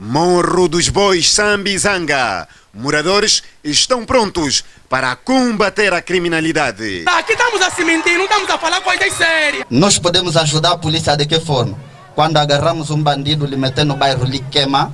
Morro dos Bois, Sambizanga. Moradores estão prontos para combater a criminalidade. Aqui estamos a se mentir, não estamos a falar coisas sérias. Nós podemos ajudar a polícia de que forma? Quando agarramos um bandido, lhe meter no bairro, lhe queima.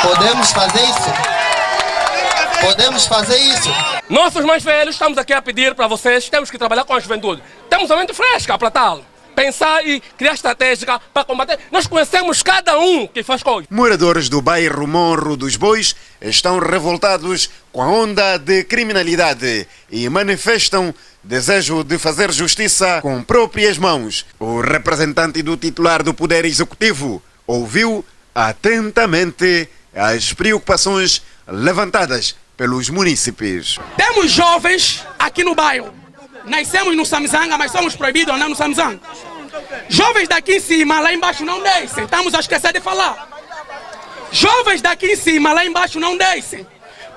Podemos fazer isso. Podemos fazer isso. Nossos mais velhos estamos aqui a pedir para vocês, temos que trabalhar com a juventude. Temos uma mente fresca para tal. Pensar e criar estratégia para combater. Nós conhecemos cada um que faz coisa. Moradores do bairro Morro dos Bois estão revoltados com a onda de criminalidade e manifestam desejo de fazer justiça com próprias mãos. O representante do titular do Poder Executivo ouviu atentamente as preocupações levantadas pelos munícipes. Temos jovens aqui no bairro. Nascemos no Samizanga, mas somos proibidos de andar no Samizanga. Jovens daqui em cima, lá embaixo não descem. Estamos a esquecer de falar. Jovens daqui em cima, lá embaixo não descem.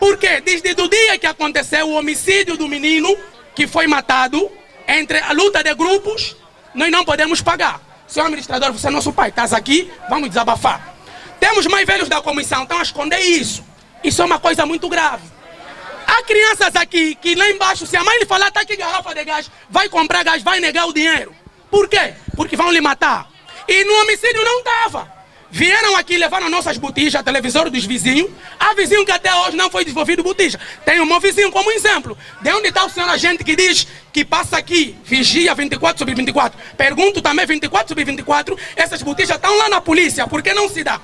Por quê? Desde o dia que aconteceu o homicídio do menino que foi matado, entre a luta de grupos, nós não podemos pagar. Senhor administrador, você é nosso pai, estás aqui, vamos desabafar. Temos mais velhos da comissão, estão a esconder isso. Isso é uma coisa muito grave. Há crianças aqui que lá embaixo, se a mãe lhe falar, está aqui garrafa de gás, vai comprar gás, vai negar o dinheiro. Por quê? Porque vão lhe matar. E no homicídio não estava. Vieram aqui, levaram nossas botijas, televisor dos vizinhos. Há vizinho que até hoje não foi desenvolvido botija. Tem um meu vizinho como exemplo. De onde está o senhor agente que diz que passa aqui, vigia 24/24? Pergunto também 24/24, essas botijas estão lá na polícia, por que não se dá?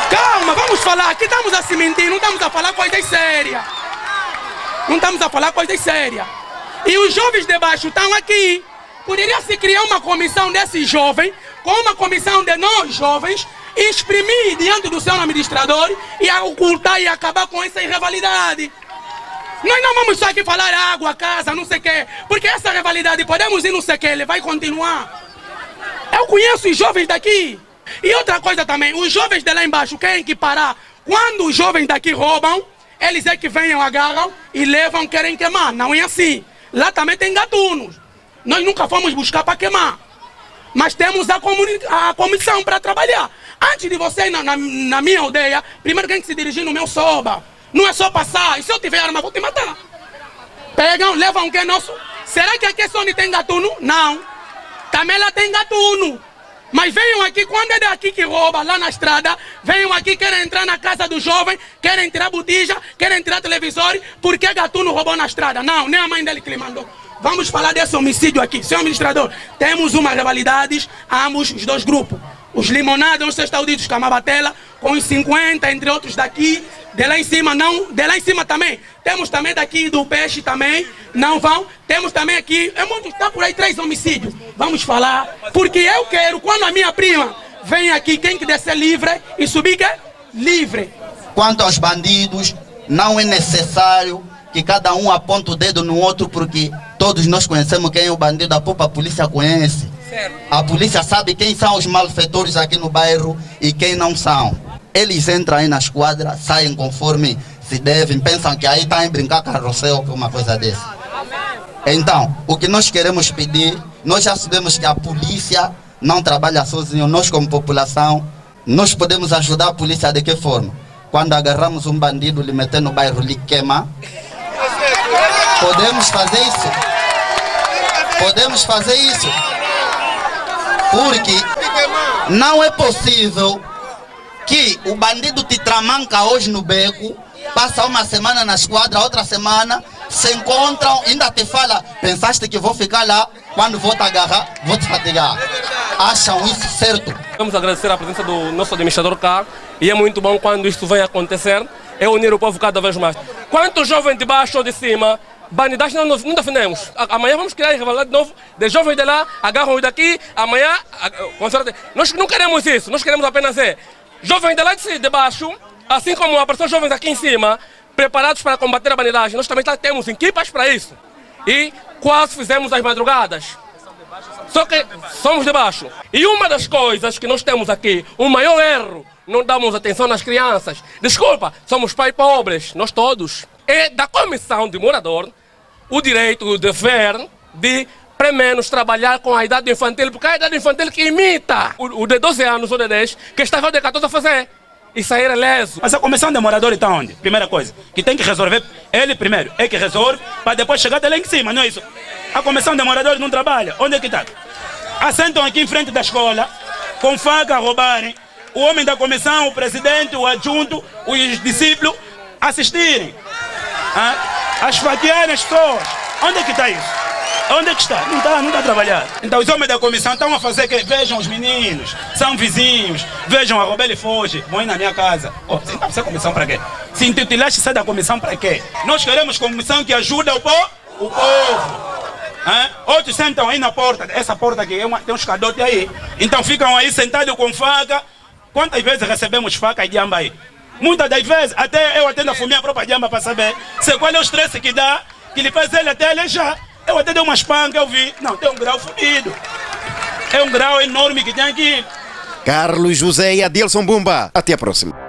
Calma, vamos falar, aqui estamos a se mentir, não estamos a falar coisas sérias. Não estamos a falar coisas sérias. E os jovens de baixo estão aqui. Poderia se criar uma comissão desses jovens, com uma comissão de nós jovens, exprimir diante do seu administrador e ocultar e acabar com essa irrivalidade. Nós não vamos só aqui falar água, casa, não sei o quê, porque essa rivalidade, podemos ir não sei o quê, ele vai continuar. Eu conheço os jovens daqui. E outra coisa também, os jovens de lá embaixo querem que parar. Quando os jovens daqui roubam, eles é que venham, agarram e levam, querem queimar. Não é assim. Lá também tem gatunos. Nós nunca fomos buscar para queimar. Mas temos a comissão para trabalhar. Antes de você ir na minha aldeia, primeiro tem que se dirigir no meu soba. Não é só passar. E se eu tiver arma, vou te matar. Pegam, levam o que é nosso. Será que aqui é só onde tem gatuno? Não. Também lá tem gatuno. Mas venham aqui, quando é daqui que rouba, lá na estrada, venham aqui, querem entrar na casa do jovem, querem tirar botija, querem tirar televisor, porque gatuno roubou na estrada. Não, nem a mãe dele que lhe mandou. Vamos falar desse homicídio aqui. Senhor administrador, temos uma rivalidade, ambos os dois grupos. Os limonados, não sei se está o dito, Camabatela, com os 50, entre outros daqui, de lá em cima não, de lá em cima também. Temos também daqui do Peixe também, não vão. Temos também aqui, está por aí 3 homicídios. Vamos falar, porque eu quero, quando a minha prima vem aqui, tem que descer livre e subir que livre. Quanto aos bandidos, não é necessário que cada um aponte o dedo no outro, porque todos nós conhecemos quem é o bandido, a própria polícia conhece. A polícia sabe quem são os malfeitores aqui no bairro e quem não são. Eles entram aí na esquadra, saem conforme se devem, pensam que aí está em brincar carrossel ou uma coisa dessa. Então, o que nós queremos pedir, nós já sabemos que a polícia não trabalha sozinho, nós como população, nós podemos ajudar a polícia de que forma? Quando agarramos um bandido, lhe meter no bairro, lhe queima. Podemos fazer isso. Podemos fazer isso. Porque não é possível que o bandido te tramanca hoje no beco, passa uma semana na esquadra, outra semana, se encontram, ainda te fala, pensaste que vou ficar lá, quando vou te agarrar, vou te fatigar. Acham isso certo? Vamos agradecer a presença do nosso administrador cá, e é muito bom quando isto vem acontecer, é unir o povo cada vez mais. Quantos jovens de baixo ou de cima, bandidagem não defendemos. Amanhã vamos criar rivalidade de novo, de jovens de lá, agarram os daqui, amanhã, nós não queremos isso, nós queremos apenas jovens de lá de baixo, assim como apareceu jovens aqui em cima, preparados para combater a bandidagem. Nós também temos equipas para isso. E quase fizemos as madrugadas. Só que somos de baixo. E uma das coisas que nós temos aqui, o maior erro, não damos atenção nas crianças. Desculpa, somos pais pobres, nós todos. É da comissão de morador o direito, o dever de Para menos trabalhar com a idade infantil, porque é a idade infantil que imita o de 12 anos ou de 10, que estava de 14 a fazer. E sair leso. Mas a comissão de moradores está onde? Primeira coisa, que tem que resolver, ele primeiro, é que resolve, para depois chegar até lá em cima, não é isso? A comissão de moradores não trabalha, onde é que está? Assentam aqui em frente da escola, com faca a roubarem, o homem da comissão, o presidente, o adjunto, os discípulos, assistirem, a esfaquearem as pessoas. Onde é que está isso? Onde é que está? Não está a trabalhar. Então os homens da comissão estão a fazer que vejam os meninos, são vizinhos, vejam a roubar e foge, vão ir na minha casa. Oh, você está precisando de comissão para quê? Se intitulaste sai da comissão para quê? Nós queremos comissão que ajuda o povo. Outros sentam aí na porta, essa porta aqui tem uns cadotes aí. Então ficam aí sentados com faca. Quantas vezes recebemos faca de amba aí? Muitas das vezes, até eu atendo a fumar a própria jamba para saber qual é o estresse que dá, que lhe faz ele até alejar. Eu até dei uma espanca, eu vi. Não, tem um grau fodido. É um grau enorme que tem aqui. Carlos José e Adilson Bumba. Até a próxima.